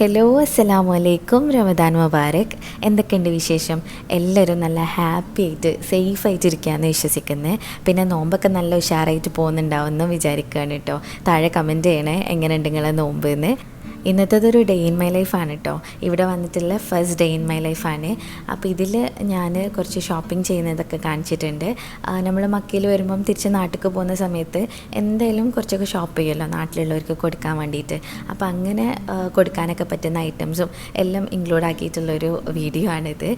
Hello, അസ്സലാമു അലൈക്കും. റമദാൻ മുബാരക്. എന്തൊക്കെയുണ്ട് വിശേഷം? എല്ലാവരും നല്ല ഹാപ്പി ആയിട്ട് സേഫായിട്ട് ഇരിക്കുകയെന്ന് വിശ്വസിക്കുന്നത്. പിന്നെ നോമ്പൊക്കെ നല്ല ഉഷാറായിട്ട് പോകുന്നുണ്ടാവുമെന്ന് വിചാരിക്കുകയാണ് കേട്ടോ. താഴെ കമൻറ്റ് ചെയ്യണേ എങ്ങനെയുണ്ട് നിങ്ങളെ നോമ്പ് എന്ന്. ഇന്നത്തേതൊരു ഡേ ഇൻ മൈ ലൈഫാണ് കേട്ടോ. ഇവിടെ വന്നിട്ടുള്ള ഫസ്റ്റ് ഡേ ഇൻ മൈ ലൈഫാണ്. അപ്പോൾ ഇതിൽ ഞാൻ കുറച്ച് ഷോപ്പിംഗ് ചെയ്യുന്നതൊക്കെ കാണിച്ചിട്ടുണ്ട്. നമ്മൾ മക്കയിൽ വരുമ്പം തിരിച്ച് നാട്ടിലേക്ക് പോകുന്ന സമയത്ത് എന്തായാലും കുറച്ചൊക്കെ ഷോപ്പ് ചെയ്യുമല്ലോ നാട്ടിലുള്ളവർക്ക് കൊടുക്കാൻ വേണ്ടിയിട്ട്. അപ്പോൾ അങ്ങനെ കൊടുക്കാനൊക്കെ പറ്റുന്ന ഐറ്റംസും എല്ലാം ഇൻക്ലൂഡ് ആക്കിയിട്ടുള്ളൊരു വീഡിയോ ആണിത്.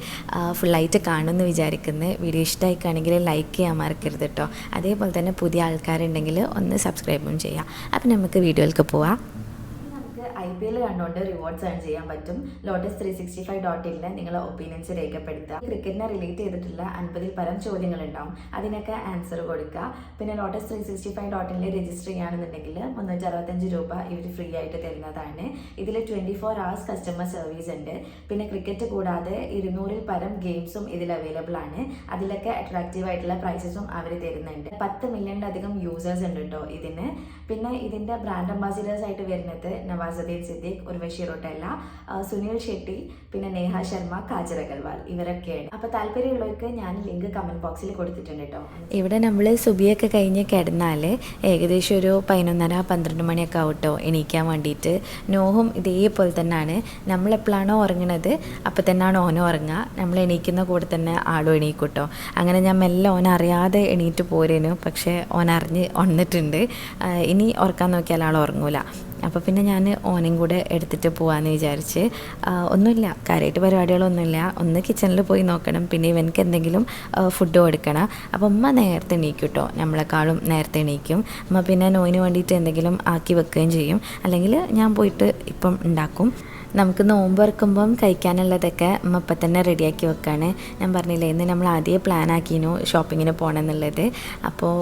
ഫുള്ളായിട്ട് കാണുമെന്ന് വിചാരിക്കുന്നത്. വീഡിയോ ഇഷ്ടമായിക്കാണെങ്കിൽ ലൈക്ക് ചെയ്യാൻ മറക്കരുത് കേട്ടോ. അതേപോലെ തന്നെ പുതിയ ആൾക്കാരുണ്ടെങ്കിൽ ഒന്ന് സബ്സ്ക്രൈബും ചെയ്യാം. അപ്പോൾ നമുക്ക് വീഡിയോയിലേക്ക് പോവാം. IPL കണ്ടുകൊണ്ട് റിവാർഡ്സ് ഏൺ ചെയ്യാൻ പറ്റും. lotus365.in നിങ്ങളെ ഒപ്പീനിയൻസ് രേഖപ്പെടുത്തുക. ക്രിക്കറ്റിനെ റിലേറ്റ് ചെയ്തിട്ടുള്ള 50-ൽ പരം ചോദ്യങ്ങളുണ്ടാവും. അതിനൊക്കെ ആൻസർ കൊടുക്കുക. പിന്നെ lotus365.in രജിസ്റ്റർ ചെയ്യുകയാണെന്നുണ്ടെങ്കിൽ 365 രൂപ ഇവർ ഫ്രീ ആയിട്ട് തരുന്നതാണ്. ഇതിൽ 24 hours കസ്റ്റമർ സർവീസ് ഉണ്ട്. പിന്നെ ക്രിക്കറ്റ് കൂടാതെ 200-ൽ പരം ഗെയിംസും ഇതിൽ അവൈലബിൾ ആണ്. അതിലൊക്കെ അട്രാക്റ്റീവ് ആയിട്ടുള്ള പ്രൈസസും അവർ തരുന്നുണ്ട്. 10 മില്യണിലധികം യൂസേഴ്സ് ഉണ്ട് കേട്ടോ ഇതിന്. പിന്നെ ഇതിൻ്റെ ബ്രാൻഡ് അംബാസിഡേഴ്സ് ആയിട്ട് വരുന്നത് നവാസുദ്ദീൻ സിദ്ദീഖ്, ഉർവശി റോട്ടേല, സുനിൽ ഷെട്ടി, പിന്നെ നേഹ ശർമ്മ, കാജൽ അഗർവാൾ ഇവരൊക്കെയാണ്. അപ്പോൾ താല്പര്യമുള്ളവർക്ക് ഞാൻ ലിങ്ക് കമൻറ്റ് ബോക്സിൽ കൊടുത്തിട്ടുണ്ട് കേട്ടോ. ഇവിടെ നമ്മൾ സുബിയൊക്കെ കഴിഞ്ഞ് കിടന്നാൽ ഏകദേശം ഒരു 11:30-12 മണിയൊക്കെ ആവട്ടോ എണീക്കാൻ വേണ്ടിയിട്ട്. നോഹും ഇതേപോലെ തന്നെയാണ്. നമ്മളെപ്പോഴാണോ ഉറങ്ങണത് അപ്പോൾ തന്നെയാണ് ഓനും ഉറങ്ങുക. നമ്മൾ എണീക്കുന്ന കൂടെ തന്നെ ആളും എണീക്കൂട്ടോ. അങ്ങനെ ഞാൻ മെല്ലെ ഓനറിയാതെ എണീറ്റ് പോരേനു. പക്ഷേ ഓനറിഞ്ഞ് ഉണർന്നിട്ടുണ്ട്. ഇനി ഉറക്കാൻ നോക്കിയാൽ ആൾ ഉറങ്ങൂല. അപ്പോൾ പിന്നെ ഞാൻ ഓനെയും കൂടെ എടുത്തിട്ട് പോകാമെന്ന് വിചാരിച്ച്. ഒന്നുമില്ല, കാര്യമായിട്ട് പരിപാടികളൊന്നുമില്ല. ഒന്ന് കിച്ചണിൽ പോയി നോക്കണം, പിന്നെ ഇവനക്ക് എന്തെങ്കിലും ഫുഡ് കൊടുക്കണം. അപ്പോൾ ഉമ്മ നേരത്തെ എണീക്കും കേട്ടോ, നമ്മളെക്കാളും നേരത്തെ എണീക്കും. അമ്മ പിന്നെ നോയിന് വേണ്ടിയിട്ട് എന്തെങ്കിലും ആക്കി വെക്കുകയും ചെയ്യും. അല്ലെങ്കിൽ ഞാൻ പോയിട്ട് ഇപ്പം ഉണ്ടാക്കും. നമുക്ക് നോമ്പ് തുറക്കുമ്പം കഴിക്കാനുള്ളതൊക്കെ അമ്മ ഇപ്പം തന്നെ റെഡിയാക്കി വെക്കുകയാണ്. ഞാൻ പറഞ്ഞില്ലേ, ഇന്ന് നമ്മൾ ആദ്യമേ പ്ലാൻ ആക്കിയിരുന്നു ഷോപ്പിങ്ങിന് പോകണം എന്നുള്ളത്. അപ്പോൾ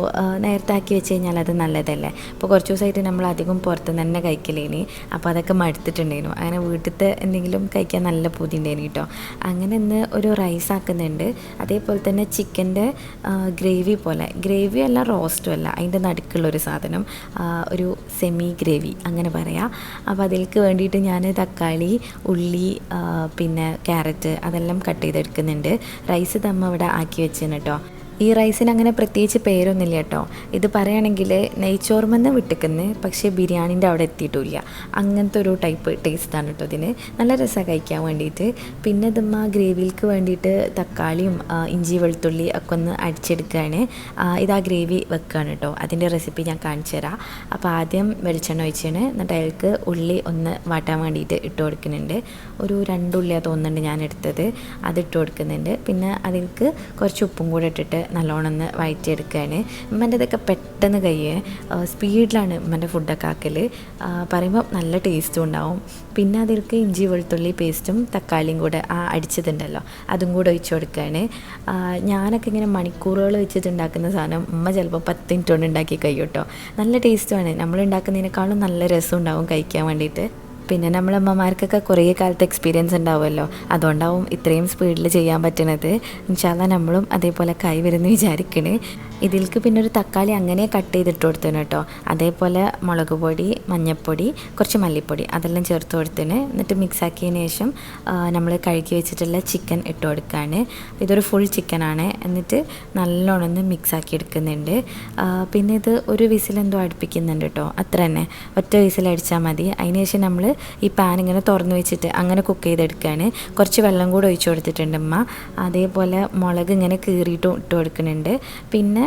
നേരത്തെ ആക്കി വെച്ച് കഴിഞ്ഞാൽ അത് നല്ലതല്ലേ. അപ്പോൾ കുറച്ച് ദിവസമായിട്ട് നമ്മൾ അധികം പുറത്തുനിന്ന് തന്നെ കഴിക്കലേനി. അപ്പോൾ അതൊക്കെ മടുത്തിട്ടുണ്ടായിരുന്നു. അങ്ങനെ വീട്ടിലത്തെ എന്തെങ്കിലും കഴിക്കാൻ നല്ല പൂതി ഉണ്ടായിരുന്നു കേട്ടോ. അങ്ങനെ ഇന്ന് ഒരു റൈസ് ആക്കുന്നുണ്ട്. അതേപോലെ തന്നെ ചിക്കൻ്റെ ഗ്രേവി പോലെ, ഗ്രേവി അല്ല റോസ്റ്റും അല്ല, അതിൻ്റെ നടുക്കുള്ളൊരു സാധനം, ഒരു സെമി ഗ്രേവി അങ്ങനെ പറയാം. അപ്പോൾ അതിലേക്ക് വേണ്ടിയിട്ട് ഞാൻ തക്കാളി, ഉള്ളി, പിന്നെ ക്യാരറ്റ് അതെല്ലാം കട്ട് ചെയ്തെടുക്കുന്നുണ്ട്. റൈസ് തമ്മ ഇവിടെ ആക്കി വെച്ചിന് കേട്ടോ. ഈ റൈസിന് അങ്ങനെ പ്രത്യേകിച്ച് പേരൊന്നുമില്ല കേട്ടോ. ഇത് പറയുകയാണെങ്കിൽ നെയ്ച്ചോർമെന്ന് വിട്ടിക്കുന്നു, പക്ഷേ ബിരിയാണീൻ്റെ അവിടെ എത്തിയിട്ടില്ല. അങ്ങനത്തെ ഒരു ടൈപ്പ് ടേസ്റ്റാണ് കേട്ടോ ഇതിന്. നല്ല രസമാണ് കഴിക്കാൻ വേണ്ടിയിട്ട്. പിന്നെ ഇതമ്മ ഗ്രേവിക്ക് വേണ്ടിയിട്ട് തക്കാളിയും ഇഞ്ചി വെളുത്തുള്ളി ഒക്കെ ഒന്ന് അടിച്ചെടുക്കുകയാണ്. ഇത് ആ ഗ്രേവി വെക്കുകയാണ് കേട്ടോ. അതിൻ്റെ റെസിപ്പി ഞാൻ കാണിച്ചു തരാം. അപ്പോൾ ആദ്യം വെളിച്ചെണ്ണ ഒഴിച്ചാണ്, എന്നിട്ട് അതിലേക്ക് ഉള്ളി ഒന്ന് വാട്ടാൻ വേണ്ടിയിട്ട് ഇട്ട് കൊടുക്കുന്നുണ്ട്. ഒരു 2 ഉള്ളിയാണ് തോന്നുന്നുണ്ട് ഞാൻ എടുത്തത്, അതിട്ട് കൊടുക്കുന്നുണ്ട്. പിന്നെ അതിലേക്ക് കുറച്ച് ഉപ്പും കൂടെ ഇട്ടിട്ട് നല്ലോണം ഒന്ന് വഴറ്റിയെടുക്കുകയാണ്. ഉമ്മൻ്റെ ഇതൊക്കെ പെട്ടെന്ന് കഴിയേ, സ്പീഡിലാണ് ഉമ്മൻ്റെ ഫുഡൊക്കെ ആക്കൽ. പറയുമ്പോൾ നല്ല ടേസ്റ്റും ഉണ്ടാവും. പിന്നെ അതിലേക്ക് ഇഞ്ചി വെളുത്തുള്ളി പേസ്റ്റും തക്കാളിയും കൂടെ അടിച്ചതുണ്ടല്ലോ അതും കൂടെ ഒഴിച്ച് കൊടുക്കുകയാണ്. ഞാനൊക്കെ ഇങ്ങനെ മണിക്കൂറുകൾ വെച്ചിട്ട് ഉണ്ടാക്കുന്ന സാധനം ഉമ്മ ചിലപ്പോൾ 10 മിനിറ്റ് കൊണ്ട് ഉണ്ടാക്കി കഴിയും കേട്ടോ. നല്ല ടേസ്റ്റുമാണ്. നമ്മൾ ഉണ്ടാക്കുന്നതിനേക്കാളും നല്ല രസം ഉണ്ടാവും കഴിക്കാൻ വേണ്ടിയിട്ട്. പിന്നെ നമ്മളമ്മമാർക്കൊക്കെ കുറേ കാലത്ത് എക്സ്പീരിയൻസ് ഉണ്ടാവുമല്ലോ, അതുകൊണ്ടാവും ഇത്രയും സ്പീഡിൽ ചെയ്യാൻ പറ്റുന്നത്. ഇൻഷാ അല്ലാഹ് നമ്മളും അതേപോലെ കൈ വരുമെന്ന് വിചാരിക്കണേ. ഇതിലേക്ക് പിന്നെ ഒരു തക്കാളി അങ്ങനെ കട്ട് ചെയ്തിട്ട് കൊടുത്തേന് കേട്ടോ. അതേപോലെ മുളക് പൊടി, മഞ്ഞൾപ്പൊടി, കുറച്ച് മല്ലിപ്പൊടി അതെല്ലാം ചേർത്ത് കൊടുത്തേന്. എന്നിട്ട് മിക്സ് ആക്കിയതിന് ശേഷം നമ്മൾ കഴുകി വെച്ചിട്ടുള്ള ചിക്കൻ ഇട്ട് കൊടുക്കുകയാണ്. ഇതൊരു ഫുൾ ചിക്കനാണ്. എന്നിട്ട് നല്ലോണം ഒന്ന് മിക്സ് ആക്കി എടുക്കുന്നുണ്ട്. പിന്നെ ഇത് ഒരു വിസിലെന്തോ അടുപ്പിക്കുന്നുണ്ട് കേട്ടോ, അത്ര തന്നെ, ഒറ്റ വിസിലടിച്ചാൽ മതി. അതിന് ശേഷം നമ്മൾ ഈ പാൻ ഇങ്ങനെ തുറന്ന് വെച്ചിട്ട് അങ്ങനെ കുക്ക് ചെയ്തെടുക്കുകയാണ്. കുറച്ച് വെള്ളം കൂടെ ഒഴിച്ച് കൊടുത്തിട്ടുണ്ട് അമ്മ. അതേപോലെ മുളക് ഇങ്ങനെ കീറിയിട്ടും ഇട്ട് കൊടുക്കുന്നുണ്ട്. പിന്നെ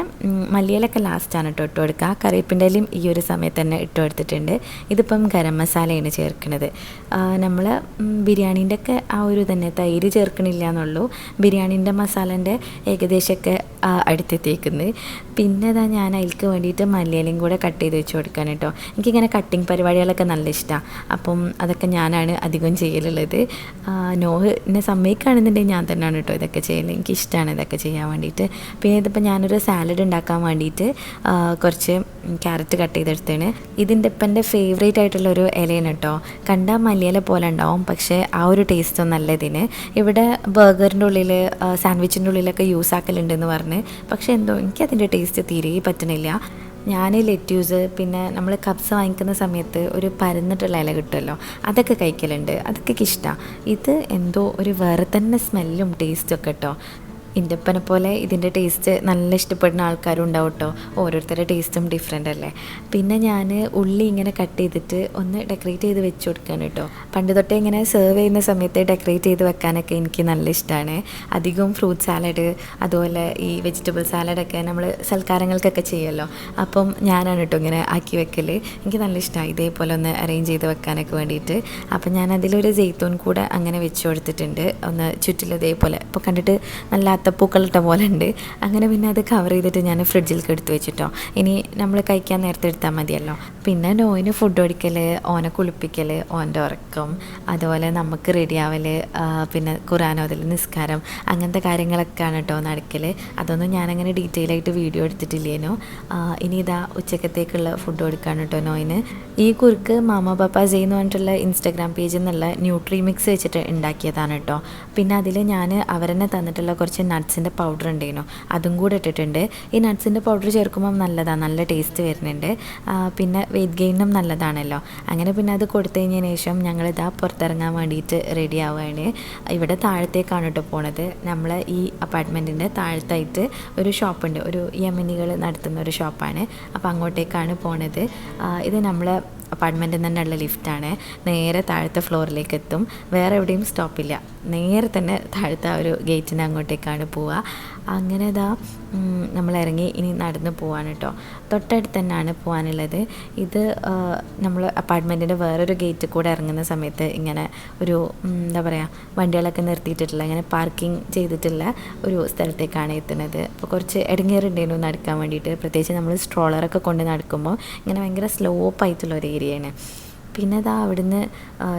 മല്ലിയിലൊക്കെ ലാസ്റ്റാണ് കേട്ടോ ഇട്ട് കൊടുക്കുക. കറിവേപ്പിൻ്റെലും ഈ ഒരു സമയത്ത് തന്നെ ഇട്ട് കൊടുത്തിട്ടുണ്ട്. ഇതിപ്പം ഗരം മസാലയാണ് ചേർക്കുന്നത്. നമ്മൾ ബിരിയാണീൻ്റെ ഒക്കെ ആ ഒരു തന്നെ, തൈര് ചേർക്കണില്ല എന്നുള്ളൂ. ബിരിയാണീൻ്റെ മസാലേൻ്റെ ഏകദേശമൊക്കെ അടുത്തെത്തിക്കുന്നത്. പിന്നെ അതാ ഞാൻ അതിലേക്ക് വേണ്ടിയിട്ട് മല്ലിയിലയും കൂടെ കട്ട് ചെയ്ത് വെച്ച് കൊടുക്കാൻ കേട്ടോ. എനിക്കിങ്ങനെ കട്ടിങ് പരിപാടികളൊക്കെ നല്ല ഇഷ്ടമാണ്. അപ്പം അതൊക്കെ ഞാനാണ് അധികം ചെയ്യലുള്ളത്. നോഹ് എന്നെ സമ്മതിക്കുകയാണെന്നുണ്ടെങ്കിൽ ഞാൻ തന്നെയാണ് കേട്ടോ ഇതൊക്കെ ചെയ്യൽ. എനിക്കിഷ്ടമാണ് ഇതൊക്കെ ചെയ്യാൻ വേണ്ടിയിട്ട്. പിന്നെ ഇതിപ്പോൾ ഞാനൊരു സാലഡ് ഉണ്ടാക്കാൻ വേണ്ടിയിട്ട് കുറച്ച് ക്യാരറ്റ് കട്ട് ചെയ്തെടുത്തേണ്. ഇതിൻ്റെ ഇപ്പം എൻ്റെ ഫേവറേറ്റ് ആയിട്ടുള്ളൊരു ഇലയാണ് കേട്ടോ. കണ്ടാൽ മല്ലിയില പോലെ ഉണ്ടാവും, പക്ഷേ ആ ഒരു ടേസ്റ്റ് ഒന്നല്ല ഇതിന്. ഇവിടെ ബർഗറിൻ്റെ ഉള്ളിൽ, സാൻഡ്വിച്ചിൻ്റെ ഉള്ളിലൊക്കെ യൂസ് ആക്കലുണ്ടെന്ന് പറഞ്ഞ്, പക്ഷേ എന്തോ എനിക്കതിൻ്റെ ടേസ്റ്റ് തീരെ പറ്റണില്ല. ഞാൻ ലെറ്റ്യൂസ് പിന്നെ നമ്മൾ കപ്സ് വാങ്ങിക്കുന്ന സമയത്ത് ഒരു പരന്നിട്ടുള്ള ഇല കിട്ടുമല്ലോ, അതൊക്കെ കഴിക്കലുണ്ട്. അതൊക്കെ ഇഷ്ടമാണ്. ഇത് എന്തോ ഒരു വേറെ തന്നെ സ്മെല്ലും ടേസ്റ്റും ഒക്കെ കേട്ടോ. എൻ്റെ ഉപ്പനെ പോലെ ഇതിൻ്റെ ടേസ്റ്റ് നല്ല ഇഷ്ടപ്പെടുന്ന ആൾക്കാരും ഉണ്ടാവും കേട്ടോ. ഓരോരുത്തരുടെ ടേസ്റ്റും ഡിഫറെൻ്റ് അല്ലേ. പിന്നെ ഞാൻ ഉള്ളി ഇങ്ങനെ കട്ട് ചെയ്തിട്ട് ഒന്ന് ഡെക്കറേറ്റ് ചെയ്ത് വെച്ച് കൊടുക്കുകയാണ് കേട്ടോ. പണ്ട് തൊട്ടേ ഇങ്ങനെ സെർവ് ചെയ്യുന്ന സമയത്ത് ഡെക്കറേറ്റ് ചെയ്ത് വെക്കാനൊക്കെ എനിക്ക് നല്ല ഇഷ്ടമാണ്. അധികവും ഫ്രൂട്ട് സാലഡ് അതുപോലെ ഈ വെജിറ്റബിൾ സാലഡൊക്കെ നമ്മൾ സൽക്കാരങ്ങൾക്കൊക്കെ ചെയ്യുമല്ലോ, അപ്പം ഞാനാണ് കേട്ടോ ഇങ്ങനെ ആക്കി വെക്കൽ. എനിക്ക് നല്ല ഇഷ്ടമാണ് ഇതേപോലെ ഒന്ന് അറേഞ്ച് ചെയ്ത് വെക്കാനൊക്കെ വേണ്ടിയിട്ട്. അപ്പം ഞാൻ അതിലൊരു ജെയ്ത്തൂൺ കൂടെ അങ്ങനെ വെച്ച് കൊടുത്തിട്ടുണ്ട്, ഒന്ന് ചുറ്റിലും ഇതേപോലെ. ഇപ്പോൾ കണ്ടിട്ട് നല്ല അത്തപ്പൂക്കളിട്ട പോലെ ഉണ്ട്. അങ്ങനെ പിന്നെ അത് കവർ ചെയ്തിട്ട് ഞാൻ ഫ്രിഡ്ജിലേക്ക് എടുത്ത് വെച്ചിട്ടോ. ഇനി നമ്മൾ കഴിക്കാൻ നേരത്തെ എടുത്താൽ മതിയല്ലോ. പിന്നെ നോയിന് ഫുഡ് കൊടുക്കൽ, ഓനെ കുളിപ്പിക്കൽ, ഓൻ്റെ ഉറക്കം, അതുപോലെ നമുക്ക് റെഡിയാവൽ, പിന്നെ ഖുർആൻ നിസ്കാരം, അങ്ങനത്തെ കാര്യങ്ങളൊക്കെയാണ് കേട്ടോ നടക്കൽ. അതൊന്നും ഞാനങ്ങനെ ഡീറ്റെയിൽ ആയിട്ട് വീഡിയോ എടുത്തിട്ടില്ലേനോ. ഇനി ഇതാ ഉച്ചക്കത്തേക്കുള്ള ഫുഡ് കൊടുക്കുകയാണ് കേട്ടോ നോയിന്. ഈ കുറുക്ക് മാമ പപ്പാസ് എന്ന് പറഞ്ഞിട്ടുള്ള ഇൻസ്റ്റാഗ്രാം പേജിൽ നിന്നുള്ള ന്യൂട്രി മിക്സ് വെച്ചിട്ട് ഉണ്ടാക്കിയതാണ് കേട്ടോ. പിന്നെ അതിൽ ഞാൻ അവരെന്നെ തന്നിട്ടുള്ള കുറച്ച് നട്ട്സിൻ്റെ പൗഡർ ഉണ്ടായിരുന്നു, അതും കൂടെ ഇട്ടിട്ടുണ്ട്. ഈ നട്ട്സിൻ്റെ പൗഡർ ചേർക്കുമ്പം നല്ലതാണ്, നല്ല ടേസ്റ്റ് വരുന്നുണ്ട്. പിന്നെ വെയിറ്റ് ഗെയിനും നല്ലതാണല്ലോ. അങ്ങനെ പിന്നെ അത് കൊടുത്തു കഴിഞ്ഞതിന് ശേഷം ഞങ്ങളിതാ പുറത്തിറങ്ങാൻ വേണ്ടിയിട്ട് റെഡി ആവുകയാണ്. ഇവിടെ താഴത്തേക്കാണ് കേട്ടോ പോണത്. നമ്മൾ ഈ അപ്പാർട്ട്മെൻറ്റിൻ്റെ താഴത്തായിട്ട് ഒരു ഷോപ്പുണ്ട്, ഒരു യമനികൾ നടത്തുന്ന ഒരു ഷോപ്പാണ്. അപ്പോൾ അങ്ങോട്ടേക്കാണ് പോണത്. ഇത് നമ്മൾ അപ്പാർട്ട്മെൻറ്റിൽ തന്നെ ഉള്ള ലിഫ്റ്റാണ്. നേരെ താഴത്തെ ഫ്ലോറിലേക്ക് എത്തും. വേറെ എവിടെയും സ്റ്റോപ്പില്ല, നേരെ തന്നെ താഴത്തെ ഒരു ഗേറ്റിന് അങ്ങോട്ടേക്കാണ് പോവുക. അങ്ങനെ ഇതാ നമ്മൾ ഇറങ്ങി ഇനി നടന്ന് പോവാണ് കേട്ടോ. തൊട്ടടുത്ത് തന്നെയാണ് പോകാനുള്ളത്. ഇത് നമ്മൾ അപ്പാർട്ട്മെൻറ്റിൻ്റെ വേറൊരു ഗേറ്റ് കൂടെ ഇറങ്ങുന്ന സമയത്ത് ഇങ്ങനെ ഒരു എന്താ പറയുക, വണ്ടികളൊക്കെ നിർത്തിയിട്ടുള്ള ഇങ്ങനെ പാർക്കിംഗ് ചെയ്തിട്ടുള്ള ഒരു സ്ഥലത്തേക്കാണ് എത്തുന്നത്. അപ്പോൾ കുറച്ച് ഇടങ്ങേറുണ്ടായിരുന്നു നടക്കാൻ വേണ്ടിയിട്ട്, പ്രത്യേകിച്ച് നമ്മൾ സ്ട്രോളറൊക്കെ കൊണ്ട് നടക്കുമ്പോൾ ഇങ്ങനെ ഭയങ്കര സ്ലോപ്പായിട്ടുള്ള ഒരു ഏരിയയാണ്. പിന്നെ അതാ അവിടുന്ന്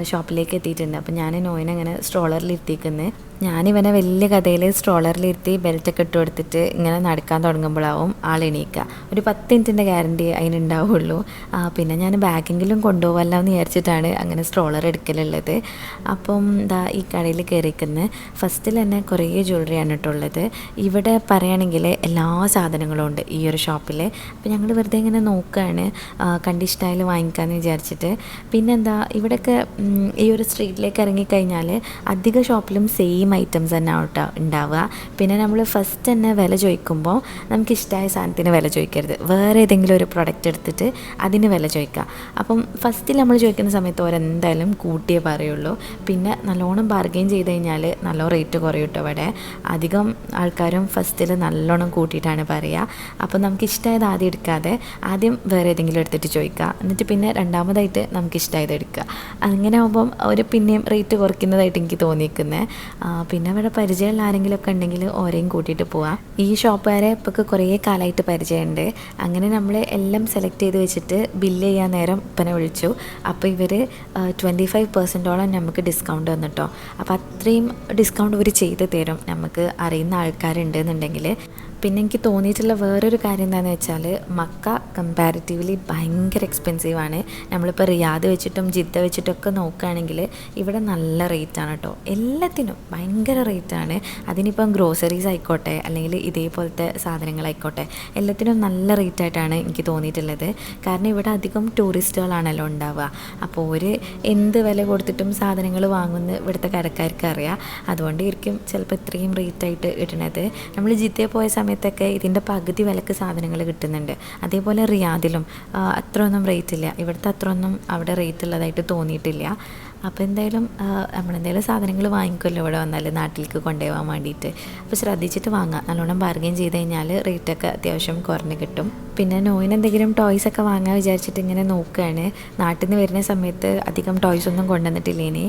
ഷോപ്പിലേക്ക് എത്തിയിട്ടുണ്ട്. അപ്പോൾ ഞാൻ നോയിനങ്ങനെ സ്ട്രോളറിലിരുത്തിക്കുന്നത്. ഞാനിവനെ വലിയ കഥയിൽ സ്ട്രോളറിലിരുത്തി ബെൽറ്റൊക്കെ ഇട്ട് കൊടുത്തിട്ട് ഇങ്ങനെ നടക്കാൻ തുടങ്ങുമ്പോഴാവും ആൾ എണീക്കുക. ഒരു 10 മിനിറ്റിൻ്റെ ഗ്യാരണ്ടി അതിനുണ്ടാവുള്ളൂ. പിന്നെ ഞാൻ ബാഗെങ്കിലും കൊണ്ടുപോകാമല്ലോ എന്ന് വിചാരിച്ചിട്ടാണ് അങ്ങനെ സ്ട്രോളർ എടുക്കലുള്ളത്. അപ്പം ഇതാ ഈ കടയിൽ കയറിക്കുന്നത് ഫസ്റ്റിൽ തന്നെ കുറേ ജ്വല്ലറിയാണ് കേട്ടുള്ളത്. ഇവിടെ പറയുകയാണെങ്കിൽ എല്ലാ സാധനങ്ങളും ഉണ്ട് ഈ ഒരു ഷോപ്പിൽ. അപ്പോൾ ഞങ്ങൾ വെറുതെ ഇങ്ങനെ നോക്കുകയാണ് കണ്ടിഷ്ടമായാൽ വാങ്ങിക്കാമെന്ന് വിചാരിച്ചിട്ട്. പിന്നെന്താ ഇവിടെയൊക്കെ ഈ ഒരു സ്ട്രീറ്റിലേക്ക് ഇറങ്ങിക്കഴിഞ്ഞാൽ അധിക ഷോപ്പിലും സെയിം ഐറ്റംസ് തന്നെ ആവട്ടെ ഉണ്ടാവുക. പിന്നെ നമ്മൾ ഫസ്റ്റ് തന്നെ വില ചോദിക്കുമ്പോൾ നമുക്ക് ഇഷ്ടമായ സാധനത്തിന് വില ചോദിക്കരുത്, വേറെ ഏതെങ്കിലും ഒരു പ്രൊഡക്റ്റ് എടുത്തിട്ട് അതിന് വില ചോദിക്കുക. അപ്പം ഫസ്റ്റിൽ നമ്മൾ ചോദിക്കുന്ന സമയത്ത് ഓരെന്തായാലും കൂട്ടിയേ പറയുള്ളൂ. പിന്നെ നല്ലോണം ബാർഗെയിൻ ചെയ്ത് കഴിഞ്ഞാൽ നല്ല റേറ്റ് കുറയും കേട്ടോ. ഇവിടെ അധികം ആൾക്കാരും ഫസ്റ്റിൽ നല്ലോണം കൂട്ടിയിട്ടാണ് പറയുക. അപ്പം നമുക്ക് ഇഷ്ടമായത് ആദ്യം എടുക്കാതെ ആദ്യം വേറെ ഏതെങ്കിലും എടുത്തിട്ട് ചോദിക്കുക, എന്നിട്ട് പിന്നെ രണ്ടാമതായിട്ട് നമുക്ക് ഇഷ്ടമായത് എടുക്കുക. അങ്ങനെ ആകുമ്പം അവർ പിന്നെയും റേറ്റ് കുറയ്ക്കുന്നതായിട്ട് എനിക്ക് തോന്നിയിരിക്കുന്നത്. പിന്നെ അവിടെ പരിചയമുള്ള ആരെങ്കിലുമൊക്കെ ഉണ്ടെങ്കിൽ ഓരെയും കൂട്ടിയിട്ട് പോവാം. ഈ ഷോപ്പുകാരെ ഇപ്പോൾ കുറേ കാലമായിട്ട് പരിചയമുണ്ട്. അങ്ങനെ നമ്മൾ എല്ലാം സെലക്ട് ചെയ്ത് വെച്ചിട്ട് ബില്ല് ചെയ്യാൻ നേരം ഇപ്പനെ വിളിച്ചു. അപ്പോൾ ഇവർ 25% നമുക്ക് ഡിസ്കൗണ്ട് വന്നിട്ടോ. അപ്പോൾ അത്രയും ഡിസ്കൗണ്ട് ഇവർ ചെയ്ത് തരും നമുക്ക് അറിയുന്ന ആൾക്കാരുണ്ടെന്നുണ്ടെങ്കിൽ. പിന്നെ എനിക്ക് തോന്നിയിട്ടുള്ള വേറൊരു കാര്യം എന്താണെന്ന് വെച്ചാൽ മക്ക കമ്പാരിറ്റീവ്ലി ഭയങ്കര എക്സ്പെൻസീവാണ്. നമ്മളിപ്പോൾ റിയാദ് വെച്ചിട്ടും ജിദ്ദ വെച്ചിട്ടൊക്കെ നോക്കുകയാണെങ്കിൽ ഇവിടെ നല്ല റേറ്റാണ് കേട്ടോ. എല്ലാത്തിനും ഭയങ്കര റേറ്റാണ്. അതിനിപ്പം ഗ്രോസറീസ് ആയിക്കോട്ടെ അല്ലെങ്കിൽ ഇതേപോലത്തെ സാധനങ്ങളായിക്കോട്ടെ എല്ലാത്തിനും നല്ല റേറ്റായിട്ടാണ് എനിക്ക് തോന്നിയിട്ടുള്ളത്. കാരണം ഇവിടെ അധികം ടൂറിസ്റ്റുകളാണല്ലോ ഉണ്ടാവുക. അപ്പോൾ ഒരു എന്ത് വില കൊടുത്തിട്ടും സാധനങ്ങൾ വാങ്ങുന്ന ഇവിടുത്തെ കടക്കാർക്ക് അറിയാം. അതുകൊണ്ടായിരിക്കും ചിലപ്പോൾ ഇത്രയും റേറ്റായിട്ട് ഇടുന്നത്. നമ്മൾ ജിദ്ദയിൽ പോയ സമയത്തൊക്കെ ഇതിൻ്റെ പകുതി വിലക്ക് സാധനങ്ങൾ കിട്ടുന്നുണ്ട്. അതേപോലെ റിയാദിലും അത്രയൊന്നും റേറ്റ് ഇല്ല. ഇവിടുത്തെ അത്രയൊന്നും അവിടെ റേറ്റ് ഉള്ളതായിട്ട് തോന്നിയിട്ടില്ല. അപ്പോൾ എന്തായാലും നമ്മളെന്തായാലും സാധനങ്ങൾ വാങ്ങിക്കുമല്ലോ ഇവിടെ വന്നാൽ നാട്ടിലേക്ക് കൊണ്ടുപോകാൻ വേണ്ടിയിട്ട്. അപ്പോൾ ശ്രദ്ധിച്ചിട്ട് വാങ്ങാം. നല്ലോണം ബാർഗെയിൻ ചെയ്ത് കഴിഞ്ഞാൽ റേറ്റൊക്കെ അത്യാവശ്യം കുറഞ്ഞ് കിട്ടും. പിന്നെ നോയിന് എന്തെങ്കിലും ടോയ്സൊക്കെ വാങ്ങാൻ വിചാരിച്ചിട്ട് ഇങ്ങനെ നോക്കുകയാണ്. നാട്ടിൽ നിന്ന് വരുന്ന സമയത്ത് അധികം ടോയ്സൊന്നും കൊണ്ടുവന്നിട്ടില്ലേനി.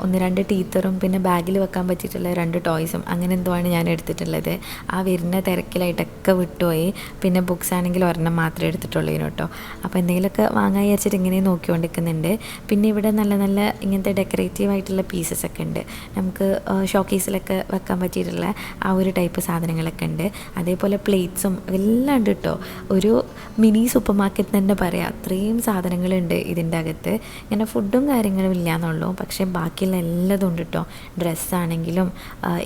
1-2 ടീച്ചറും പിന്നെ ബാഗിൽ വെക്കാൻ പറ്റിയിട്ടുള്ള 2 ടോയ്സും അങ്ങനെ എന്തോ ആണ് ഞാൻ എടുത്തിട്ടുള്ളത്. ആ വരുന്ന തിരക്കിലായിട്ടൊക്കെ വിട്ടുപോയി. പിന്നെ ബുക്സ് ആണെങ്കിൽ ഒരെണ്ണം മാത്രമേ എടുത്തിട്ടുള്ളൂ കേട്ടോ. അപ്പോൾ എന്തെങ്കിലുമൊക്കെ വാങ്ങാൻ വിചാരിച്ചിട്ട് ഇങ്ങനെ നോക്കിക്കൊണ്ടിരിക്കുന്നുണ്ട്. പിന്നെ ഇവിടെ നല്ല നല്ല ഇങ്ങനത്തെ ഡെക്കറേറ്റീവ് ആയിട്ടുള്ള പീസസ് ഒക്കെ ഉണ്ട്. നമുക്ക് ഷോക്കേസിലൊക്കെ വെക്കാൻ പറ്റിയിട്ടുള്ള ആ ഒരു ടൈപ്പ് സാധനങ്ങളൊക്കെ ഉണ്ട്. അതേപോലെ പ്ലേറ്റ്സും എല്ലാം ഉണ്ട് കേട്ടോ. ഒരു മിനി സൂപ്പർ മാർക്കറ്റ് തന്നെ പറയാം, അത്രയും സാധനങ്ങളുണ്ട് ഇതിൻ്റെ അകത്ത്. ഇങ്ങനെ ഫുഡും കാര്യങ്ങളും ഇല്ല എന്നുള്ളൂ, പക്ഷേ ബാക്കിയുള്ള എല്ലാതും ഉണ്ട് കേട്ടോ. ഡ്രസ്സാണെങ്കിലും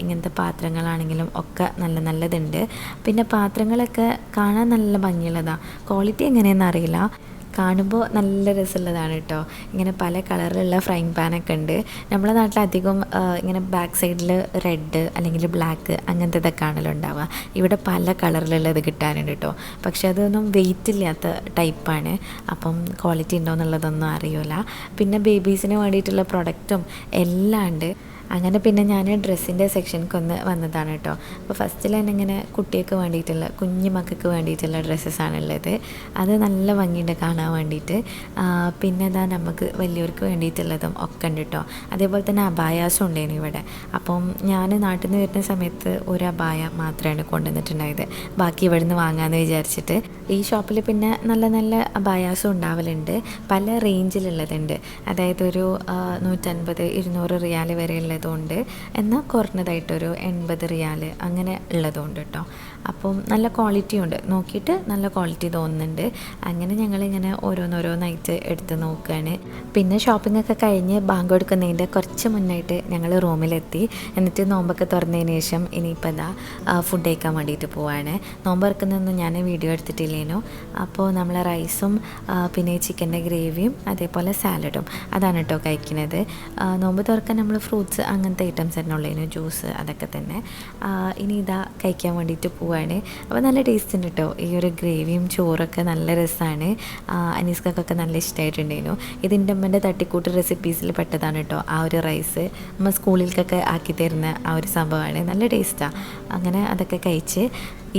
ഇങ്ങനത്തെ പാത്രങ്ങളാണെങ്കിലും ഒക്കെ നല്ലതുണ്ട്. പിന്നെ പാത്രങ്ങളൊക്കെ കാണാൻ നല്ല ഭംഗിയുള്ളതാണ്. ക്വാളിറ്റി എങ്ങനെയെന്ന് അറിയില്ല, കാണുമ്പോൾ നല്ല രസമുള്ളതാണ് കേട്ടോ. ഇങ്ങനെ പല കളറിലുള്ള ഫ്രൈങ് പാനൊക്കെ ഉണ്ട്. നമ്മളെ നാട്ടിലധികം ഇങ്ങനെ ബാക്ക് സൈഡിൽ റെഡ് അല്ലെങ്കിൽ ബ്ലാക്ക് അങ്ങനത്തെ ആണല്ലോ ഉണ്ടാവുക. ഇവിടെ പല കളറിലുള്ളത് കിട്ടാനുണ്ട് കേട്ടോ. പക്ഷെ അതൊന്നും വെയിറ്റ് ഇല്ലാത്ത ടൈപ്പാണ്, അപ്പം ക്വാളിറ്റി ഉണ്ടോ എന്നുള്ളതൊന്നും അറിയില്ല. പിന്നെ ബേബീസിന് വേണ്ടിയിട്ടുള്ള പ്രൊഡക്റ്റും എല്ലാം ഉണ്ട്. അങ്ങനെ പിന്നെ ഞാൻ ഡ്രസ്സിൻ്റെ സെക്ഷനിലേക്ക് ഒന്ന് വന്നതാണ് കേട്ടോ. അപ്പോൾ ഫസ്റ്റിൽ തന്നെ ഇങ്ങനെ കുട്ടികൾക്ക് വേണ്ടിയിട്ടുള്ള, കുഞ്ഞു മക്കൾക്ക് വേണ്ടിയിട്ടുള്ള ഡ്രസ്സസാണുള്ളത്. അത് നല്ല ഭംഗിയുണ്ട് കാണാൻ വേണ്ടിയിട്ട്. പിന്നെ അതാ നമുക്ക് വലിയവർക്ക് വേണ്ടിയിട്ടുള്ളതും ഒക്കെ ഉണ്ട് കേട്ടോ. അതേപോലെ തന്നെ അബായാസും ഉണ്ടായിരുന്നു ഇവിടെ. അപ്പം ഞാൻ നാട്ടിൽ നിന്ന് വരുന്ന സമയത്ത് ഒരു അബായ മാത്രമാണ് കൊണ്ടുവന്നിട്ടുണ്ടായത്, ബാക്കി ഇവിടെ നിന്ന് വാങ്ങാമെന്ന് വിചാരിച്ചിട്ട്. ഈ ഷോപ്പിൽ പിന്നെ നല്ല അബായാസും ഉണ്ടാവലുണ്ട്, പല റേഞ്ചിലുള്ളതുണ്ട്. അതായത് ഒരു 150-200 റിയാൽ വരെ ഉള്ളതുകൊണ്ട്, എന്നാൽ കുറഞ്ഞതായിട്ടൊരു 80 റിയാൽ അങ്ങനെ ഉള്ളതുകൊണ്ട് കേട്ടോ. അപ്പം നല്ല ക്വാളിറ്റി ഉണ്ട്, നോക്കിയിട്ട് നല്ല ക്വാളിറ്റി തോന്നുന്നുണ്ട്. അങ്ങനെ ഞങ്ങളിങ്ങനെ ഓരോന്നായിട്ട് എടുത്ത് നോക്കുകയാണ്. പിന്നെ ഷോപ്പിംഗ് ഒക്കെ കഴിഞ്ഞ് ബാങ്ക് കൊടുക്കുന്നതിൻ്റെ കുറച്ച് മുന്നായിട്ട് ഞങ്ങൾ റൂമിലെത്തി. എന്നിട്ട് നോമ്പൊക്കെ തുറന്നതിന് ശേഷം ഇനിയിപ്പോൾ ഇതാ ഫുഡ് കഴിക്കാൻ വേണ്ടിയിട്ട് പോവാണ്. നോമ്പ് തുറക്കുന്നതൊന്നും ഞാൻ വീഡിയോ എടുത്തിട്ടില്ലേനു. അപ്പോൾ നമ്മൾ റൈസും പിന്നെ ചിക്കൻ്റെ ഗ്രേവിയും അതേപോലെ സാലഡും അതാണ് കേട്ടോ കഴിക്കുന്നത്. നോമ്പ് തുറക്കാൻ നമ്മൾ ഫ്രൂട്ട്സ് അങ്ങനത്തെ ഐറ്റംസ് തന്നെ ഉള്ളതിന്, ജ്യൂസ് അതൊക്കെ തന്നെ. ഇനി ഇതാ കഴിക്കാൻ വേണ്ടിയിട്ട് പോവാണ്. അപ്പോൾ നല്ല ടേസ്റ്റ് ഉണ്ട് കേട്ടോ. ഈ ഒരു ഗ്രേവിയും ചോറൊക്കെ നല്ല രസമാണ്. അനീസ്ക്കൊക്കെ നല്ല ഇഷ്ടമായിട്ടുണ്ടായിരുന്നു. ഇതിൻ്റെ അമ്മൻ്റെ തട്ടിക്കൂട്ട് റെസിപ്പീസിൽ പെട്ടതാണ് കേട്ടോ ആ ഒരു റൈസ്. നമ്മൾ സ്കൂളിലേക്കൊക്കെ ആക്കി തരുന്ന ആ ഒരു സംഭവമാണ്, നല്ല ടേസ്റ്റാണ്. അങ്ങനെ അതൊക്കെ കഴിച്ച്,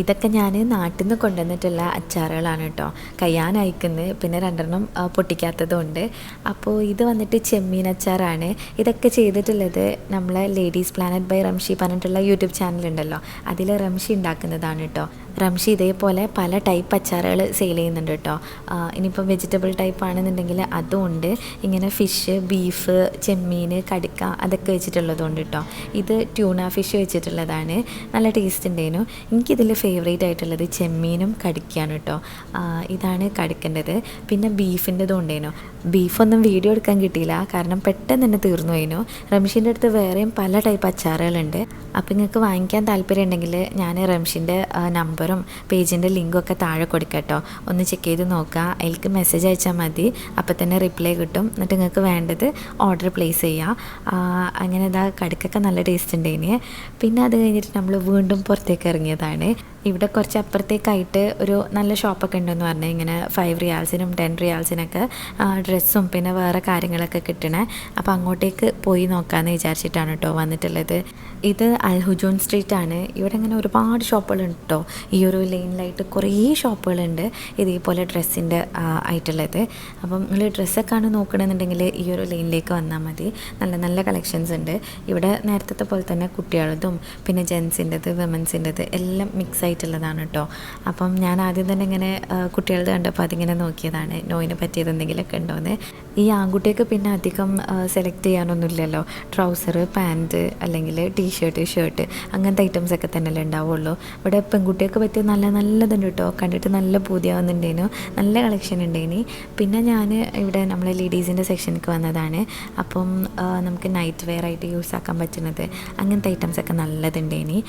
ഇതൊക്കെ ഞാൻ നാട്ടിൽ നിന്ന് കൊണ്ടുവന്നിട്ടുള്ള അച്ചാറുകളാണ് കേട്ടോ. കയ്യാൻ അയക്കുന്നത്, പിന്നെ 2 പൊട്ടിക്കാത്തതുകൊണ്ട്. അപ്പോൾ ഇത് വന്നിട്ട് ചെമ്മീൻ അച്ചാറാണ്. ഇതൊക്കെ ചെയ്തിട്ടുള്ളത് നമ്മളെ ലേഡീസ് പ്ലാനറ്റ് ബൈ റംഷി പറഞ്ഞിട്ടുള്ള യൂട്യൂബ് ചാനലുണ്ടല്ലോ, അതിൽ റംഷി ഉണ്ടാക്കുന്നതാണ് കേട്ടോ. റംഷി ഇതേപോലെ പല ടൈപ്പ് അച്ചാറുകൾ സെയിൽ ചെയ്യുന്നുണ്ട് കേട്ടോ. ഇനിയിപ്പോൾ വെജിറ്റബിൾ ടൈപ്പ് ആണെന്നുണ്ടെങ്കിൽ അതും ഉണ്ട്. ഇങ്ങനെ ഫിഷ്, ബീഫ്, ചെമ്മീൻ, കടുക്ക അതൊക്കെ വെച്ചിട്ടുള്ളതുകൊണ്ട് കേട്ടോ. ഇത് ട്യൂണ ഫിഷ് വെച്ചിട്ടുള്ളതാണ്, നല്ല ടേസ്റ്റ് ഉണ്ടായിരുന്നു. എനിക്കിതിൽ ഫേവറേറ്റ് ആയിട്ടുള്ളത് ചെമ്മീനും കടുക്കയാണ് കേട്ടോ. ഇതാണ് കടുക്കേണ്ടത്. പിന്നെ ബീഫിൻ്റെതും ഉണ്ടായിരുന്നു. ബീഫൊന്നും വീഡിയോ എടുക്കാൻ കിട്ടിയില്ല, കാരണം പെട്ടെന്ന് തന്നെ തീർന്നു പോയിരുന്നു. റംഷീൻ്റെ അടുത്ത് വേറെയും പല ടൈപ്പ് അച്ചാറുകളുണ്ട്. അപ്പോൾ നിങ്ങൾക്ക് വാങ്ങിക്കാൻ താല്പര്യം ഉണ്ടെങ്കിൽ ഞാൻ റംഷീൻ്റെ നമ്പറും പേജിൻ്റെ ലിങ്കും ഒക്കെ താഴെ കൊടുക്കാം കേട്ടോ. ഒന്ന് ചെക്ക് ചെയ്ത് നോക്കുക, അതിലേക്ക് മെസ്സേജ് അയച്ചാൽ മതി, അപ്പോൾ തന്നെ റിപ്ലൈ കിട്ടും. എന്നിട്ട് നിങ്ങൾക്ക് വേണ്ടത് ഓർഡർ പ്ലേസ് ചെയ്യാം. അങ്ങനെ ഇതാ കടുക്കൊക്കെ നല്ല ടേസ്റ്റ് ഉണ്ടായിന്. പിന്നെ അത് കഴിഞ്ഞിട്ട് നമ്മൾ വീണ്ടും പുറത്തേക്ക് ഇറങ്ങിയതാണ്. ഇവിടെ കുറച്ച് അപ്പുറത്തേക്കായിട്ട് ഒരു നല്ല ഷോപ്പൊക്കെ ഉണ്ടെന്ന് പറഞ്ഞാൽ, ഇങ്ങനെ 5 റിയാൽസിനും 10 റിയാൽസിനൊക്കെ ഡ്രസ്സും പിന്നെ വേറെ കാര്യങ്ങളൊക്കെ കിട്ടണേ. അപ്പോൾ അങ്ങോട്ടേക്ക് പോയി നോക്കാമെന്ന് വിചാരിച്ചിട്ടാണ് കേട്ടോ വന്നിട്ടുള്ളത്. ഇത് അൽഹുജൂൻ സ്ട്രീറ്റ് ആണ്. ഇവിടെ ഇങ്ങനെ ഒരുപാട് ഷോപ്പുകളുണ്ട് കേട്ടോ. ഈ ഒരു ലൈനിലായിട്ട് കുറേ ഷോപ്പുകളുണ്ട് ഇതേപോലെ ഡ്രസ്സിൻ്റെ ആയിട്ടുള്ളത്. അപ്പം നിങ്ങൾ ഡ്രസ്സൊക്കെയാണ് നോക്കണമെന്നുണ്ടെങ്കിൽ ഈ ഒരു ലൈനിലേക്ക് വന്നാൽ മതി. നല്ല കളക്ഷൻസ് ഉണ്ട് ഇവിടെ. നേരത്തെ പോലെ തന്നെ കുട്ടികളതും പിന്നെ ജെൻസിൻ്റെത്, വിമൻസിൻ്റെത് എല്ലാം മിക്സ് ആയിട്ടുള്ളതാണ് കേട്ടോ. അപ്പം ഞാൻ ആദ്യം തന്നെ ഇങ്ങനെ കുട്ടികളത് കണ്ടപ്പോൾ അതിങ്ങനെ നോക്കിയതാണ്, നോയിന് പറ്റിയത് എന്തെങ്കിലുമൊക്കെ ഉണ്ടോയെന്ന്. ഈ ആൺകുട്ടിയൊക്കെ പിന്നെ അധികം സെലക്ട് ചെയ്യാനൊന്നുമില്ലല്ലോ. ട്രൗസർ, പാൻറ്റ് അല്ലെങ്കിൽ ടീഷർട്ട്, ഷർട്ട് അങ്ങനത്തെ ഐറ്റംസൊക്കെ തന്നെയല്ലേ ഉണ്ടാവുള്ളൂ. ഇവിടെ പെൺകുട്ടിയൊക്കെ പറ്റിയ നല്ലതുണ്ട് കേട്ടോ. കണ്ടിട്ട് നല്ല പൂതിയാവുന്നുണ്ടേനു, നല്ല കളക്ഷൻ ഉണ്ടേനി. പിന്നെ ഞാൻ ഇവിടെ നമ്മളെ ലേഡീസിൻ്റെ സെക്ഷനിലേക്ക് വന്നതാണ്. അപ്പം നമുക്ക് നൈറ്റ് വെയർ ആയിട്ട് യൂസ് ആക്കാൻ പറ്റുന്നത് അങ്ങനത്തെ ഐറ്റംസൊക്കെ നല്ലതുണ്ടേനി.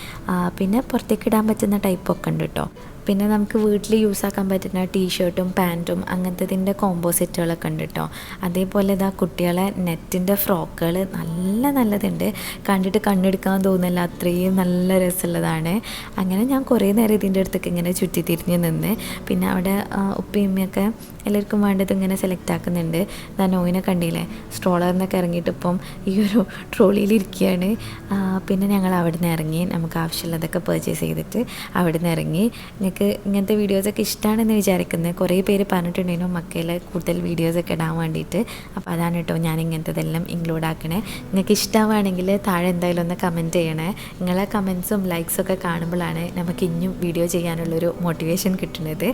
പിന്നെ പുറത്തേക്ക് ഇടാൻ പറ്റുന്ന ടൈപ്പൊക്കെ ഉണ്ട് കേട്ടോ. പിന്നെ നമുക്ക് വീട്ടിൽ യൂസ് ആക്കാൻ പറ്റുന്ന ടീഷർട്ടും പാൻറ്റും അങ്ങനത്തതിൻ്റെ കോംബോ സെറ്റുകളൊക്കെ ഉണ്ട് കേട്ടോ. അതേപോലെ ഇതാ കുട്ടികളെ നെറ്റിൻ്റെ ഫ്രോക്കുകൾ നല്ലതുണ്ട്. കണ്ടിട്ട് കണ്ണെടുക്കാൻ തോന്നില്ല, അത്രയും നല്ല രസമുള്ളതാണ്. അങ്ങനെ ഞാൻ കുറേ നേരം ഇതിൻ്റെ അടുത്തൊക്കെ ഇങ്ങനെ ചുറ്റിത്തിരിഞ്ഞ് നിന്ന്. പിന്നെ അവിടെ ഉപ്പയമ്മയൊക്കെ എല്ലാവർക്കും വേണ്ടത് ഇങ്ങനെ സെലക്ട് ആക്കുന്നുണ്ട്. ഇതാ നോയിനെ കണ്ടില്ലേ, സ്ട്രോളറിനൊക്കെ ഇറങ്ങിയിട്ട് ഇപ്പം ഈ ഒരു ട്രോളിയിലിരിക്കുകയാണ്. പിന്നെ ഞങ്ങൾ അവിടെ നിന്ന് ഇറങ്ങി, നമുക്ക് ആവശ്യമുള്ളതൊക്കെ പർച്ചേസ് ചെയ്തിട്ട് അവിടെ നിന്ന് ഇറങ്ങി. നിങ്ങൾക്ക് ഇങ്ങനത്തെ വീഡിയോസൊക്കെ ഇഷ്ടമാണെന്ന് വിചാരിക്കുന്നത്. കുറേ പേര് പറഞ്ഞിട്ടുണ്ടായിരുന്നു മക്കയിൽ കൂടുതൽ വീഡിയോസൊക്കെ ഇടാൻ വേണ്ടിയിട്ട്. അപ്പോൾ അതാണ് കേട്ടോ ഞാൻ ഇങ്ങനത്തതെല്ലാം ഇൻക്ലൂഡ് ആക്കണേ. നിങ്ങൾക്ക് ഇഷ്ടമാണെങ്കിൽ താഴെ എന്തായാലും ഒന്ന് കമൻറ്റ് ചെയ്യണേ. നിങ്ങളെ കമൻസും ലൈക്സൊക്കെ കാണുമ്പോഴാണ് നമുക്ക് ഇനിയും വീഡിയോ ചെയ്യാനുള്ളൊരു മോട്ടിവേഷൻ കിട്ടുന്നത്.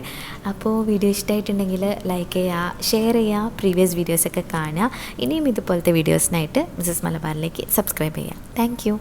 അപ്പോൾ വീഡിയോ ഇഷ്ടമായിട്ടുണ്ടെങ്കിൽ ലൈക്ക് ചെയ്യുക, ഷെയർ ചെയ്യുക, പ്രീവിയസ് വീഡിയോസൊക്കെ കാണുക. ഇനിയും ഇതുപോലത്തെ വീഡിയോസിനായിട്ട് മിസ്സസ് മലബാറിലേക്ക് സബ്സ്ക്രൈബ് ചെയ്യുക. Thank you.